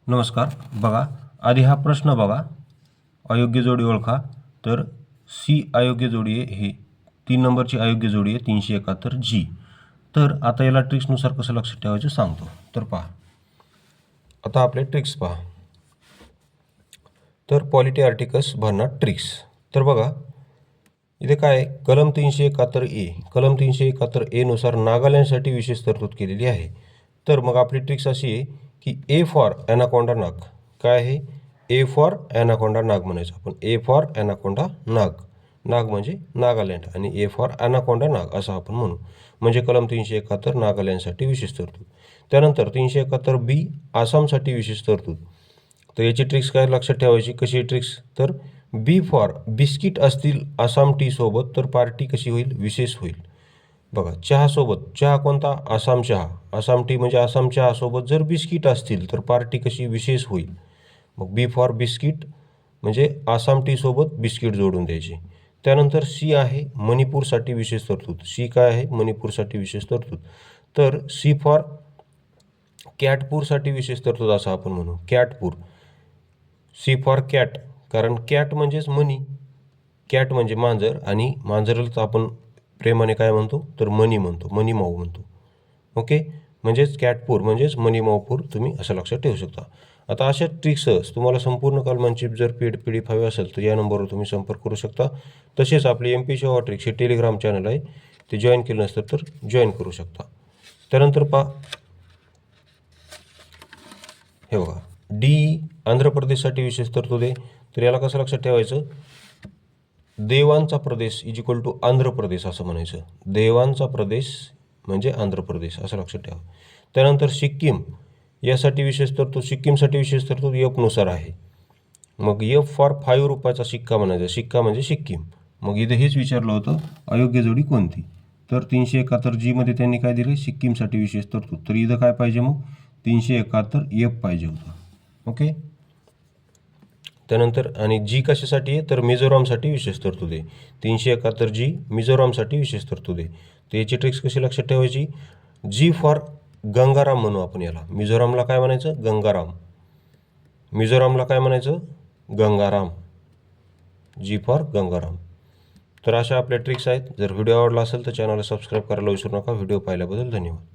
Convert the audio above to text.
नमस्कार. बघा आधी हा प्रश्न बघा. अयोग्य जोडी ओळखा. तर सी अयोग्य जोडी आहे, ही 3 नंबरची अयोग्य जोडी आहे 371 जी. तर आता याला ट्रिक्सनुसार कसं लक्षात ठेवायचं सांगतो. तर पहा, आता आपले ट्रिक्स पहा. तर पॉलिटी आर्टिकल्स भरणार ट्रिक्स. तर बघा इथे काय कलम 371 ए, कलम 371 ए नुसार नागालँडसाठी विशेष तरतूद केलेली आहे. तर मग आपली ट्रिक्स अशी आहे की ए फॉर ॲनाकोंडा नाग. काय आहे? ए फॉर ॲनाकोंडा नाग म्हणायचं आपण. ए फॉर ॲनाकोंडा नाग, नाग म्हणजे नागालँड, आणि ए फॉर ॲनाकोंडा नाग असं आपण म्हणू. म्हणजे कलम 371 नागालँडसाठी विशेष तरतूद. त्यानंतर 371 बी आसामसाठी विशेष तरतूद. तर याची ट्रिक्स काय लक्षात ठेवायची, कशी ट्रिक्स? तर बी फॉर बिस्किट असतील आसाम टी सोबत तर पार्टी कशी होईल? विशेष होईल. बघा चहासोबत, चहा कोणता? आसाम चहा. आसाम टी म्हणजे आसाम चहासोबत जर बिस्किट असतील तर पार्टी कशी? विशेष होईल. मग बी फॉर बिस्किट म्हणजे आसाम टी सोबत बिस्किट जोडून द्यायचे. त्यानंतर सी आहे मणिपूरसाठी विशेष तरतूद. सी काय आहे? मणिपूरसाठी विशेष तरतूद. तर सी फॉर कॅटपूरसाठी विशेष तरतूद असं आपण म्हणू. कॅटपूर. सी फॉर कॅट, कारण कॅट म्हणजेच मनी, कॅट म्हणजे मांजर, आणि मांजरालाच आपण प्रेमाने काय म्हणतो? तर मनी म्हणतो, मनी माऊ म्हणतो. ओके, म्हणजेच कॅटपूर म्हणजेच मनी माऊपूर, तुम्ही असं लक्षात ठेवू शकता. आता अशा ट्रिक्सच तुम्हाला संपूर्ण कलमांची जर PDF हवी असेल तर या नंबरवर तुम्ही संपर्क करू शकता. तसेच आपली MP शॉर्ट ट्रिक्स हे टेलिग्राम चॅनल आहे, ते जॉईन केलं नसतं तर जॉईन करू शकता. त्यानंतर पहा, हे बघा डी आंध्र प्रदेशसाठी विशेष तरतूद आहे. तर याला कसं लक्षात ठेवायचं? देवांचा प्रदेश is equal to Andhra Pradesh असं म्हणायचं. देवांचा प्रदेश म्हणजे आंध्र प्रदेश असं लक्षात ठेवा. त्यानंतर सिक्कीम यासाठी विशेष तरतूद, सिक्कीमसाठी विशेष तरतूद एफ नुसार आहे. मग एफ फॉर 5 रुपयाचा सिक्का म्हणायचा. सिक्का म्हणजे सिक्कीम. मग इथं हेच विचारलं होतं अयोग्य जोडी कोणती. तर 371 जी मध्ये त्यांनी काय दिलं? सिक्कीमसाठी विशेष तरतूद. तर इथं काय पाहिजे मग? 371 एफ पाहिजे होतं. ओके. त्यानंतर आणि जी कशासाठी आहे? तर मिझोरामसाठी विशेष तरतूद आहे. 371 जी मिझोरामसाठी विशेष तरतूद आहे. तर याची ट्रिक्स कशी लक्षात ठेवायची? जी फॉर गंगाराम म्हणू आपण याला. मिझोरामला काय म्हणायचं? गंगाराम. मिझोरामला काय म्हणायचं? गंगाराम. जी फॉर गंगाराम. तर अशा आपल्या ट्रिक्स आहेत. जर व्हिडिओ आवडला असेल तर चॅनलला सबस्क्राईब करायला विसरू नका. व्हिडिओ पाहिल्याबद्दल धन्यवाद.